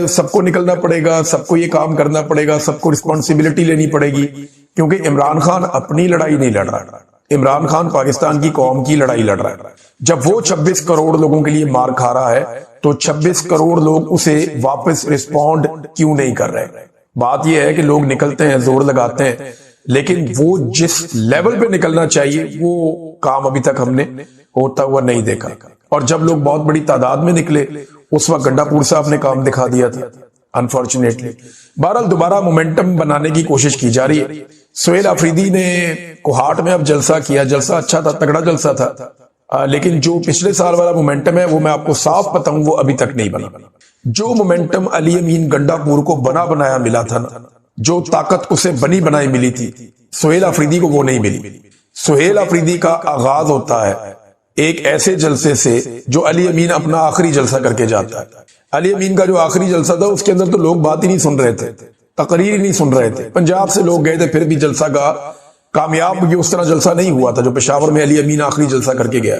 سب کو نکلنا پڑے گا، سب کو یہ کام کرنا پڑے گا، سب کو رسپانسبلٹی لینی پڑے گی، کیونکہ عمران خان اپنی لڑائی نہیں لڑ رہا، عمران خان پاکستان کی قوم کی لڑائی لڑ رہا ہے۔ جب وہ 26 کروڑ لوگوں کے لیے مار کھا رہا ہے تو 26 کروڑ لوگ اسے واپس رسپونڈ کیوں نہیں کر رہے؟ بات یہ ہے کہ لوگ نکلتے ہیں، زور لگاتے ہیں، لیکن وہ جس لیول پہ نکلنا چاہیے وہ کام ابھی تک ہم نے ہوتا ہوا نہیں دیکھا۔ اور جب لوگ بہت بڑی تعداد میں نکلے اس وقت گنڈا پور صاحب نے کام دکھا دیا تھا انفارچونیٹلی۔ بہرحال دوبارہ مومنٹم بنانے کی کوشش کی جا رہی ہے۔ سہیل آفریدی نے کوہاٹ میں اب جلسہ کیا، جلسہ اچھا تھا، تگڑا جلسہ تھا، لیکن جو پچھلے سال والا مومنٹم ہے وہ میں آپ کو صاف بتاؤں وہ ابھی تک نہیں بنا۔ جو مومنٹم علی امین گنڈا پور کو بنا بنایا ملا تھا نا، جو طاقت اسے بنی بنائی ملی تھی، سہیل آفریدی کو وہ نہیں ملی۔ سہیل آفریدی کا آغاز ہوتا ہے ایک ایسے جلسے سے جو علی امین اپنا آخری جلسہ کر کے جاتا ہے۔ علی امین کا جو آخری جلسہ تھا اس کے اندر تو لوگ بات ہی نہیں سن رہے تھے، تقریر ہی نہیں سن رہے تھے، پنجاب سے لوگ گئے تھے پھر بھی جلسہ کا کامیاب یہ اس طرح جلسہ نہیں ہوا تھا جو پشاور میں علی امین آخری جلسہ کر کے گیا،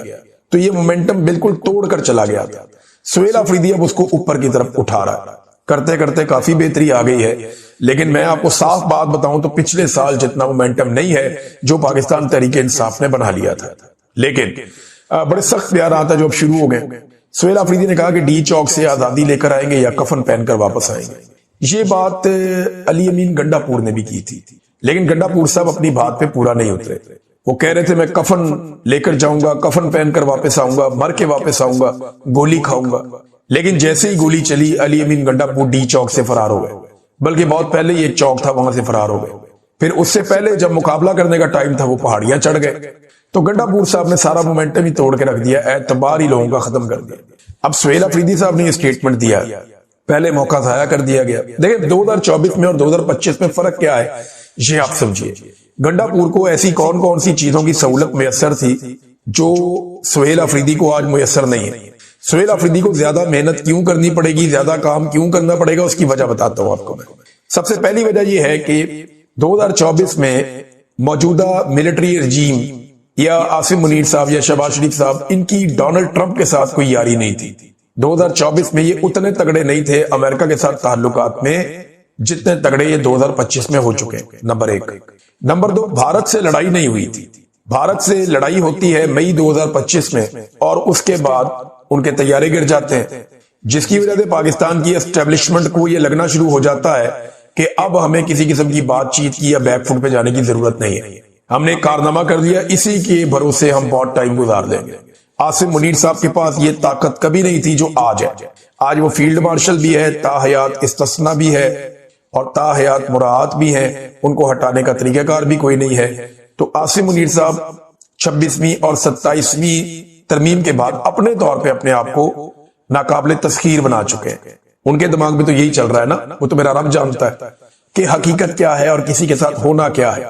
تو یہ مومنٹم بالکل توڑ کر چلا گیا تھا۔ سہیل آفریدی اب اس کو اوپر کی طرف اٹھا رہا ہے، کرتے کرتے کافی بہتری آ گئی ہے، لیکن میں آپ کو صاف بات بتاؤں تو پچھلے سال جتنا مومنٹم نہیں ہے جو پاکستان تحریک انصاف نے بنا لیا تھا۔ لیکن بڑے سخت بیانات ہیں جو اب شروع ہو گئے۔ سہیل آفریدی نے کہا کہ ڈی چوک سے آزادی لے کر آئیں گے یا کفن پہن کر واپس آئیں گے۔ یہ بات علی امین گنڈا پور نے بھی کی تھی، لیکن گنڈا پور صاحب اپنی بات پہ پورا نہیں اترے۔ وہ کہہ رہے تھے میں کفن لے کر جاؤں گا، کفن پہن کر واپس آؤں گا، مر کے واپس آؤں گا، گولی کھاؤں گا، لیکن جیسے ہی گولی چلی علی امین گنڈا پور ڈی چوک سے فرار ہو گئے، بلکہ بہت پہلے یہ چوک تھا وہاں سے فرار ہو گئے۔ پھر اس سے پہلے جب مقابلہ کرنے کا ٹائم تھا وہ پہاڑیاں چڑھ گئے، تو گنڈا پور صاحب نے سارا مومنٹم ہی توڑ کے رکھ دیا، اعتبار ہی لوگوں کا ختم کر دیا۔ اب سہیل آفریدی صاحب نے یہ سٹیٹمنٹ دیا، پہلے موقع ضائع کر دیا گیا۔ دیکھیں 2024 میں اور 2025 میں فرق کیا ہے یہ آپ سمجھیے۔ گنڈا پور کو ایسی کون کون سی چیزوں کی سہولت میسر تھی جو سہیل آفریدی کو آج میسر نہیں ہے۔ سہیل آفریدی کو زیادہ محنت کیوں کرنی پڑے گی، زیادہ کام کیوں کرنا پڑے گا، اس کی وجہ بتاتا ہوں آپ کو میں۔ سب سے پہلی وجہ یہ ہے کہ 2024 میں موجودہ ملٹری رجیم یا عاصم منیر صاحب یا شہباز شریف صاحب ان کی ڈونلڈ ٹرمپ کے ساتھ کوئی یاری نہیں تھی۔ 2024 میں یہ اتنے تگڑے نہیں تھے امریکہ کے ساتھ تعلقات میں جتنے تگڑے یہ 2025 میں ہو چکے، نمبر ایک۔ نمبر دو، بھارت سے لڑائی نہیں ہوئی تھی۔ بھارت سے لڑائی ہوتی ہے مئی 2025 میں اور اس کے بعد ان کے طیارے گر جاتے ہیں، جس کی وجہ سے پاکستان کی اسٹیبلشمنٹ کو یہ لگنا شروع ہو جاتا ہے کہ اب ہمیں کسی قسم کی بات چیت کی یا بیک فٹ پہ جانے کی ضرورت نہیں ہے، ہم نے کارنامہ کر دیا، اسی کے بھروسے ہم بہت ٹائم گزار دیں گے۔ عاصم منیر صاحب کے پاس یہ طاقت کبھی نہیں تھی جو آج ہے۔ آج وہ فیلڈ مارشل بھی ہے، تاحیات استثنا بھی ہے اور تاحیات مراعات بھی ہیں، ان کو ہٹانے کا طریقہ کار بھی کوئی نہیں ہے۔ تو عاصم منیر صاحب 26ویں اور 27ویں ترمیم کے بعد اپنے طور پہ اپنے آپ کو ناقابل تسخیر بنا چکے ہیں۔ ان کے دماغ میں تو یہی چل رہا ہے نا، وہ تو میرا رب جانتا ہے کہ حقیقت کیا ہے اور کسی کے ساتھ ہونا کیا ہے،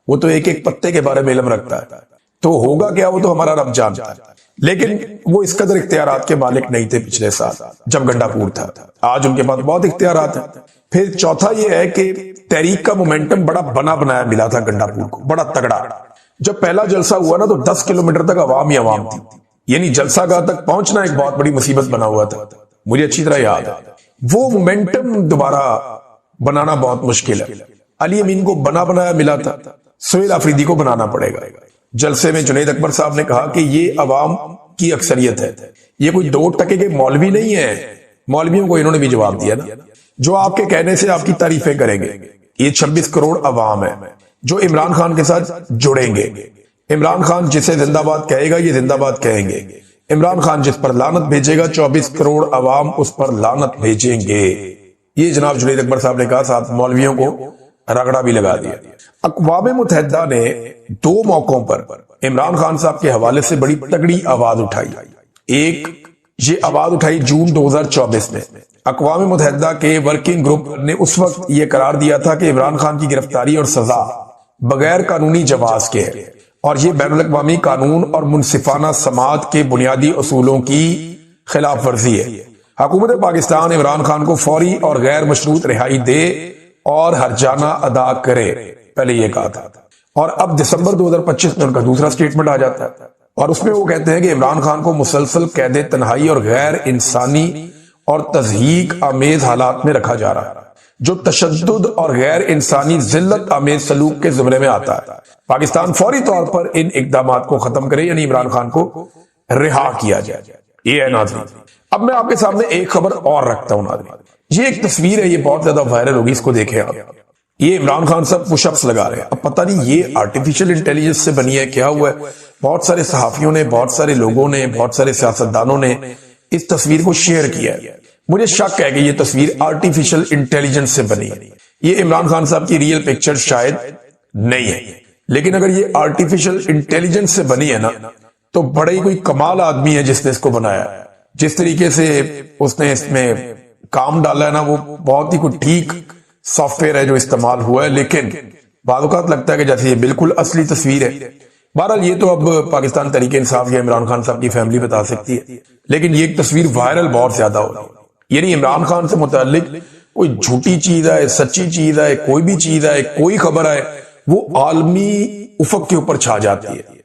وہ تو ایک ایک پتے کے بارے میں علم رکھتا ہے، تو ہوگا کیا وہ تو ہمارا رب جانتا ہے۔ لیکن وہ اس قدر اختیارات کے مالک نہیں تھے پچھلے سال جب گنڈا پور تھا، آج ان کے پاس بہت اختیارات ہیں۔ پھر چوتھا یہ ہے کہ تحریک کا مومنٹم بڑا بنا بنایا ملا تھا گنڈا پور کو، بڑا تگڑا۔ جب پہلا جلسہ ہوا نا تو 10 کلومیٹر تک عوام ہی عوام تھی، یعنی جلسہ گاہ تک پہنچنا ایک بہت بڑی مصیبت بنا ہوا تھا، مجھے اچھی طرح یاد ہے۔ وہ مومنٹم دوبارہ بنانا بہت مشکل ہے۔ علی امین کو بنا بنایا ملا تھا، سہیل آفریدی کو بنانا پڑے گا۔ جلسے میں جنید اکبر صاحب نے کہا کہ یہ عوام کی اکثریت ہے، یہ کوئی 2% کے مولوی نہیں ہے۔ مولویوں کو انہوں نے بھی جواب دیا نا، جو آپ کے کہنے سے آپ کی تعریفیں کریں گے۔ یہ 26 کروڑ عوام ہے جو عمران خان کے ساتھ جڑیں گے۔ عمران خان جسے زندہ باد کہے گا یہ زندہ باد کہیں گے، عمران خان جس پر لعنت بھیجے گا 24 کروڑ عوام اس پر لعنت بھیجیں گے۔ یہ جناب جنید اکبر صاحب نے کہا، ساتھ مولویوں کو رگڑا بھی لگا دیا۔ اقوام متحدہ نے 2 موقعوں پر عمران خان صاحب کے حوالے سے بڑی تگڑی آواز اٹھائی۔ ایک یہ آواز اٹھائی جون 2024 میں، اقوام متحدہ کے ورکنگ گروپ نے اس وقت یہ قرار دیا تھا کہ عمران خان کی گرفتاری اور سزا بغیر قانونی جواز کے ہے اور یہ بین الاقوامی قانون اور منصفانہ سماعت کے بنیادی اصولوں کی خلاف ورزی ہے۔ حکومت پاکستان عمران خان کو فوری اور غیر مشروط رہائی دے اور ہرجانہ ادا کرے، پہلے یہ کہا تھا۔ اور اب دسمبر 2025 میں ان کا دوسرا سٹیٹمنٹ آ جاتا ہے اور اس میں وہ کہتے ہیں کہ عمران خان کو مسلسل قید تنہائی اور غیر انسانی اور تضحیک آمیز حالات میں رکھا جا رہا ہے جو تشدد اور غیر انسانی ذلت آمیز سلوک کے زمرے میں آتا ہے۔ پاکستان فوری طور پر ان اقدامات کو ختم کرے، یعنی عمران خان کو رہا کیا جائے۔ یہ ہے ناظرین۔ اب میں آپ کے سامنے ایک خبر اور رکھتا ہوں ناظرین، یہ ایک تصویر ہے، یہ بہت زیادہ وائرل ہوگی، اس کو دیکھیں آپ۔ یہ عمران خان صاحب پش اپس لگا رہے ہیں۔ اب پتہ نہیں یہ آرٹیفیشل انٹیلیجنس سے بنی ہے، کیا ہوا ہے؟ بہت سارے صحافیوں نے، بہت سارے لوگوں نے، بہت سارے سیاستدانوں نے اس تصویر کو شیئر کیا ہے۔ مجھے شک ہے کہ یہ تصویر آرٹیفیشل انٹیلیجنس سے بنی ہے، یہ عمران خان صاحب کی ریئل پکچر شاید نہیں ہے، لیکن اگر یہ آرٹیفیشل انٹیلیجنس سے بنی ہے نا تو بڑا ہی کوئی کمال آدمی ہے جس نے اس کو بنایا۔ جس طریقے سے اس نے اس میں کام ڈالا ہے نا، وہ بہت ہی کوئی ٹھیک سافٹ ویئر ہے جو استعمال ہوا ہے، لیکن بعض اوقات لگتا ہے کہ جیسے یہ بالکل اصلی تصویر ہے۔ بہرحال یہ تو اب پاکستان تحریک انصاف یا عمران خان صاحب کی فیملی بتا سکتی ہے، لیکن یہ ایک تصویر وائرل بہت زیادہ ہو رہی ہے۔ یعنی عمران خان سے متعلق کوئی جھوٹی چیز ہے، سچی چیز ہے، کوئی بھی چیز ہے، کوئی خبر ہے، وہ عالمی افق کے اوپر چھا جاتی ہے۔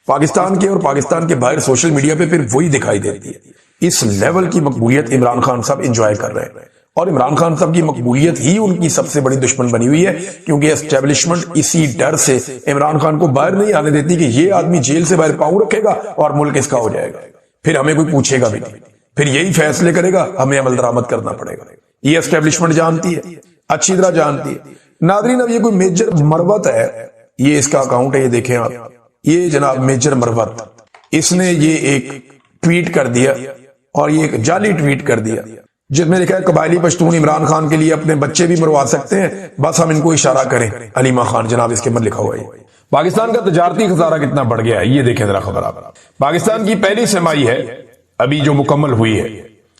پاکستان کے اور پاکستان کے باہر سوشل میڈیا پہ پھر وہی دکھائی دیتی ہے۔ اس لیول کی مقبولیت عمران خان صاحب انجوائے کر رہے ہیں، اور عمران خان صاحب کی مقبولیت ہی ان کی سب سے بڑی دشمن بنی ہوئی ہے، کیونکہ اسٹیبلشمنٹ اسی ڈر سے عمران خان کو باہر نہیں آنے دیتی کہ یہ آدمی جیل سے باہر پاؤں رکھے گا اور ملک اس کا ہو جائے گا، پھر ہمیں کوئی پوچھے گا بھی نہیں، پھر یہی فیصلے کرے گا، ہمیں عمل درآمد کرنا پڑے گا۔ یہ اسٹیبلشمنٹ جانتی ہے، اچھی طرح جانتی ہے۔ ناظرین، اب یہ کوئی میجر مروت ہے، یہ اس کا اکاؤنٹ ہے، یہ دیکھیں آپ، یہ جناب میجر مروت، اس نے یہ ایک ٹویٹ کر دیا، اور یہ ایک جعلی ٹویٹ کر دیا جس میں لکھا ہے قبائلی پشتون عمران خان کے لیے اپنے بچے بھی مروا سکتے ہیں، بس ہم ان کو اشارہ کریں۔ علیمہ خان جناب اس کے اندر لکھا ہوا ہے۔ پاکستان کا تجارتی خسارہ کتنا بڑھ گیا ہے یہ دیکھیں ذرا خبر آپ۔ پاکستان کی پہلی سرمائی ہے ابھی جو مکمل ہوئی ہے،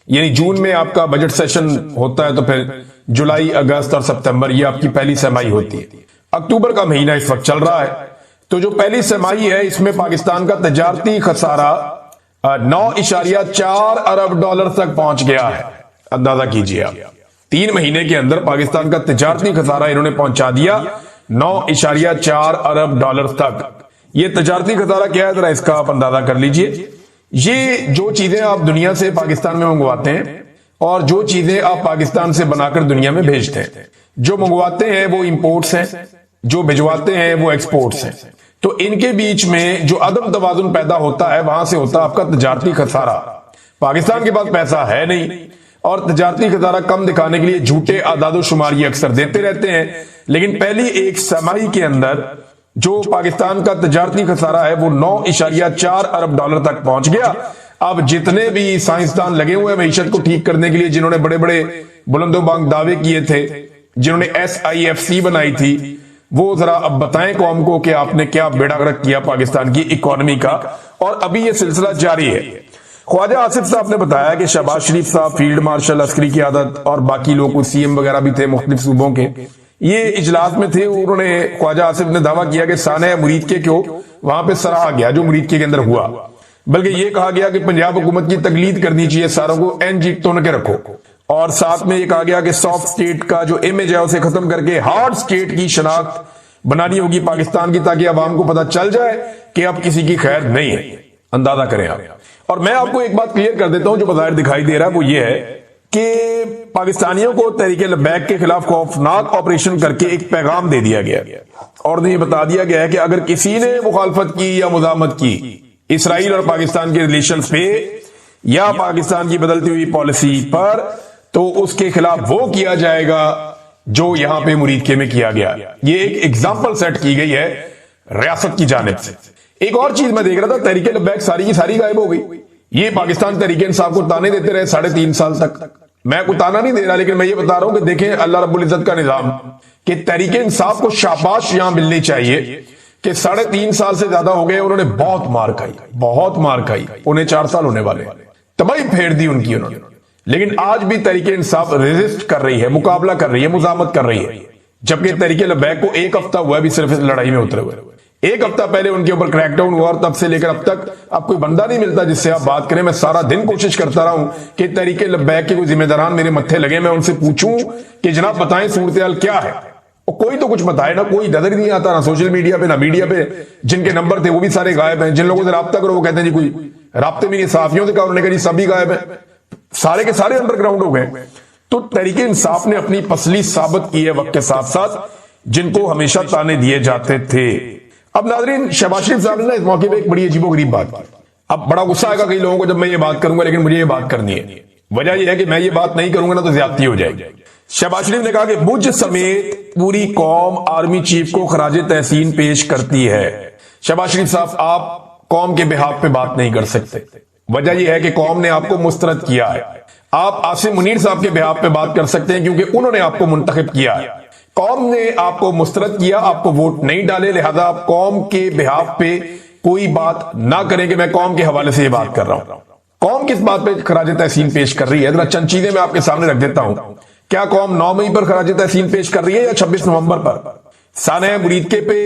یعنی جون میں آپ کا بجٹ سیشن ہوتا ہے، تو پھر جولائی، اگست اور ستمبر یہ آپ کی پہلی سرمائی ہوتی ہے۔ اکتوبر کا مہینہ اس وقت چل رہا ہے، تو جو پہلی سرمائی ہے اس میں پاکستان کا تجارتی خسارہ 9.4 ارب ڈالر تک پہنچ گیا ہے۔ اندازہ کیجئے آپ، 3 مہینے کے اندر پاکستان کا تجارتی خسارہ انہوں نے پہنچا دیا 9.4 ارب ڈالر تک۔ یہ تجارتی خسارہ کیا ہے ذرا اس کا آپ اندازہ کر لیجئے۔ یہ جو چیزیں آپ دنیا سے پاکستان میں منگواتے ہیں اور جو چیزیں آپ پاکستان سے بنا کر دنیا میں بھیجتے ہیں، جو منگواتے ہیں وہ امپورٹس ہیں، جو بھجواتے ہیں وہ ایکسپورٹس ہیں، تو ان کے بیچ میں جو عدم توازن پیدا ہوتا ہے وہاں سے ہوتا ہے آپ کا تجارتی خسارہ۔ پاکستان کے پاس پیسہ ہے نہیں، اور تجارتی خسارہ کم دکھانے کے لیے جھوٹے اعداد و شمار یہ اکثر دیتے رہتے ہیں، لیکن پہلی ایک سرمائی کے اندر جو پاکستان کا تجارتی خسارہ ہے وہ 9.4 ارب ڈالر تک پہنچ گیا۔ اب جتنے بھی سائنسدان لگے ہوئے ہیں معیشت کو ٹھیک کرنے کے لیے، جنہوں نے بڑے بڑے بلند و بانگ دعوے کیے تھے، جنہوں نے SIFC بنائی تھی، وہ ذرا اب بتائیں قوم کو کہ آپ نے کیا بیڑا غرق کیا پاکستان کی اکانومی کا، اور ابھی یہ سلسلہ جاری ہے۔ خواجہ آصف صاحب نے بتایا کہ شہباز شریف صاحب، فیلڈ مارشل عسکری قیادت اور باقی لوگ CM وغیرہ بھی تھے مختلف صوبوں کے، یہ اجلاس میں تھے۔ انہوں نے، خواجہ آصف نے دعویٰ کیا کہ سانحہ مرید کے کو وہاں پہ سراہا گیا جو مرید کے اندر ہوا، بلکہ یہ کہا گیا کہ پنجاب حکومت کی تقلید کرنی چاہیے، ساروں کو NG تن کے رکھو، اور ساتھ میں یہ کہا گیا کہ سافٹ سٹیٹ کا جو امیج ہے اسے ختم کر کے ہارڈ سٹیٹ کی شناخت بنانی ہوگی پاکستان کی، تاکہ عوام کو پتہ چل جائے کہ اب کسی کی خیر نہیں ہے۔ اندازہ کریں آپ۔ اور میں آپ کو ایک بات کلیئر کر دیتا ہوں جو بظاہر دکھائی دے رہا ہے، وہ یہ ہے کہ پاکستانیوں کو تحریک لبیک کے خلاف خوفناک آپریشن کر کے ایک پیغام دے دیا گیا، اور یہ بتا دیا گیا ہے کہ اگر کسی نے مخالفت کی یا مزاحمت کی اسرائیل اور پاکستان کے ریلیشنز پہ یا پاکستان کی بدلتی ہوئی پالیسی پر، تو اس کے خلاف وہ کیا جائے گا جو یہاں پہ مرید کے میں کیا گیا۔ یہ ایک ایگزامپل سیٹ کی گئی ہے ریاست کی جانب سے۔ ایک اور چیز میں دیکھ رہا تھا، تحریک لبیک ساری کی ساری غائب ہو گئی۔ یہ پاکستان تحریک انصاف کو تانے دیتے رہے 3.5 سال تک۔ میں کوئی تانا نہیں دے رہا، لیکن میں یہ بتا رہا ہوں کہ دیکھیں اللہ رب العزت کا نظام، کہ تحریک انصاف کو شاباش یہاں ملنی چاہیے کہ 3.5 سال سے زیادہ ہو گئے، انہوں نے بہت مار کھائی، بہت مار کھائی، انہیں 4 سال ہونے والے، تباہی پھیر دی ان کی انہوں نے، لیکن آج بھی تحریک انصاف ریزسٹ کر رہی ہے، مقابلہ کر رہی ہے، مزاحمت کر رہی ہے، جبکہ تحریک لبیک کو 1 ہفتہ ہوا بھی صرف اس لڑائی میں اترے ہوئے۔ 1 ہفتہ پہلے ان کے اوپر کریک ڈاؤن ہوا، اور تب سے لے کر اب تک اب کوئی بندہ نہیں ملتا جس سے آپ بات کریں۔ میں سارا دن کوشش کرتا رہا ہوں کہ تحریک لبیک کے کوئی ذمہ داران میرے متھے لگے، میں ان سے پوچھوں کہ جناب بتائیں صورتحال کیا ہے، اور کوئی تو کچھ بتائے نا، کوئی نظر نہیں آتا، نہ سوشل میڈیا پہ نہ میڈیا پہ۔ جن کے نمبر تھے وہ بھی سارے غائب ہیں، جن لوگوں سے رابطہ کرو وہ کہتے ہیں جی کوئی رابطے میں نہیں، صحافیوں سے کہا، انہوں نے کہا جی سبھی غائب ہیں۔ سارے کے سارے انڈر گراؤنڈ ہو گئے. تو تحریک انصاف نے اپنی پسلی ثابت کی ہے وقت کے ساتھ ساتھ، جن کو ہمیشہ تانے دیے جاتے تھے. اب ناظرین، شہباز شریف صاحب نے اس موقع پہ ایک بڑی عجیب و غریب بات کی. اب بڑا غصہ آئے گا کئی لوگوں کو جب میں یہ بات کروں گا، لیکن مجھے یہ بات کرنی ہے. وجہ یہ ہے کہ میں یہ بات نہیں کروں گا نا تو زیادتی ہو جائے گی. شہباز شریف نے کہا کہ مجھ سمیت پوری قوم آرمی چیف کو خراج تحسین پیش کرتی ہے. شہباز شریف صاحب، آپ قوم کے بہاف پہ بات نہیں کر سکتے. وجہ یہ ہے کہ قوم نے آپ کو مسترد کیا ہے. آپ عاصم منیر صاحب کے بہاف پہ بات کر سکتے ہیں کیونکہ انہوں نے آپ کو منتخب کیا ہے. قوم نے آپ کو مسترد کیا، آپ کو ووٹ نہیں ڈالے، لہذا آپ قوم کے بہاف پہ کوئی بات نہ کریں کہ میں قوم کے حوالے سے یہ بات کر رہا ہوں. قوم کس بات پہ خراج تحسین پیش کر رہی ہے؟ ذرا چند چیزیں میں آپ کے سامنے رکھ دیتا ہوں. کیا قوم 9 مئی پر خراج تحسین پیش کر رہی ہے یا 26 نومبر پر؟ سانحہ مریدکے پہ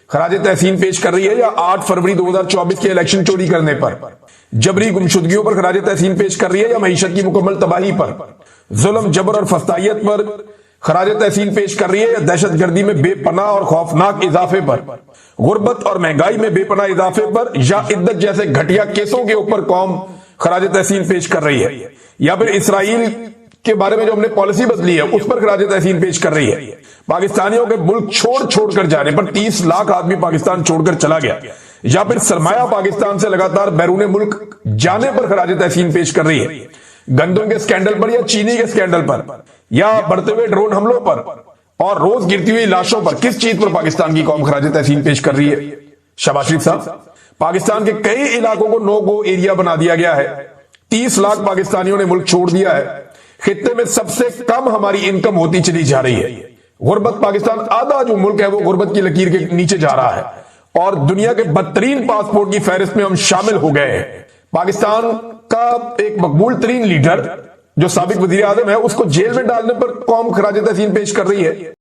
خراج تحسین پیش کر رہی ہے یا 8 فروری 2024 کے الیکشن چوری کرنے پر؟ جبری گمشدگیوں پر خراج تحسین پیش کر رہی ہے یا معیشت کی مکمل تباہی پر؟ ظلم، جبر اور فسطائیت پر خراج تحسین پیش کر رہی ہے یا دہشت گردی میں بے پناہ اور خوفناک اضافے پر؟ غربت اور مہنگائی میں بے پناہ اضافے پر یا عدت جیسے گھٹیا کیسوں کے اوپر قوم خراج تحسین پیش کر رہی ہے؟ یا پھر اسرائیل کے بارے میں جو ہم نے پالیسی بدلی ہے اس پر خراج تحسین پیش کر رہی ہے؟ پاکستانیوں کے ملک چھوڑ کر جانے پر 30 لاکھ آدمی پاکستان چھوڑ کر چلا گیا، یا پھر سرمایہ پاکستان سے لگاتار بیرون ملک جانے پر خراج تحسین پیش کر رہی ہے؟ گندم کے سکینڈل پر یا چینی کے سکینڈل پر یا بڑھتے ہوئے ڈرون حملوں پر اور روز گرتی ہوئی لاشوں پر کس چیز پر پاکستان کی قوم خراج تحسین پیش کر رہی ہے؟ شہباز شریف صاحب، پاکستان کے کئی علاقوں کو نو گو ایریا بنا دیا گیا ہے. 30 لاکھ پاکستانیوں نے ملک چھوڑ دیا ہے. خطے میں سب سے کم ہماری انکم ہوتی چلی جا رہی ہے. غربت، پاکستان آدھا جو ملک ہے وہ غربت کی لکیر کے نیچے جا رہا ہے اور دنیا کے بدترین پاسپورٹ کی فہرست میں ہم شامل ہو گئے ہیں. پاکستان کا ایک مقبول ترین لیڈر جو سابق وزیر اعظم ہے، اس کو جیل میں ڈالنے پر قوم خراج تحسین پیش کر رہی ہے.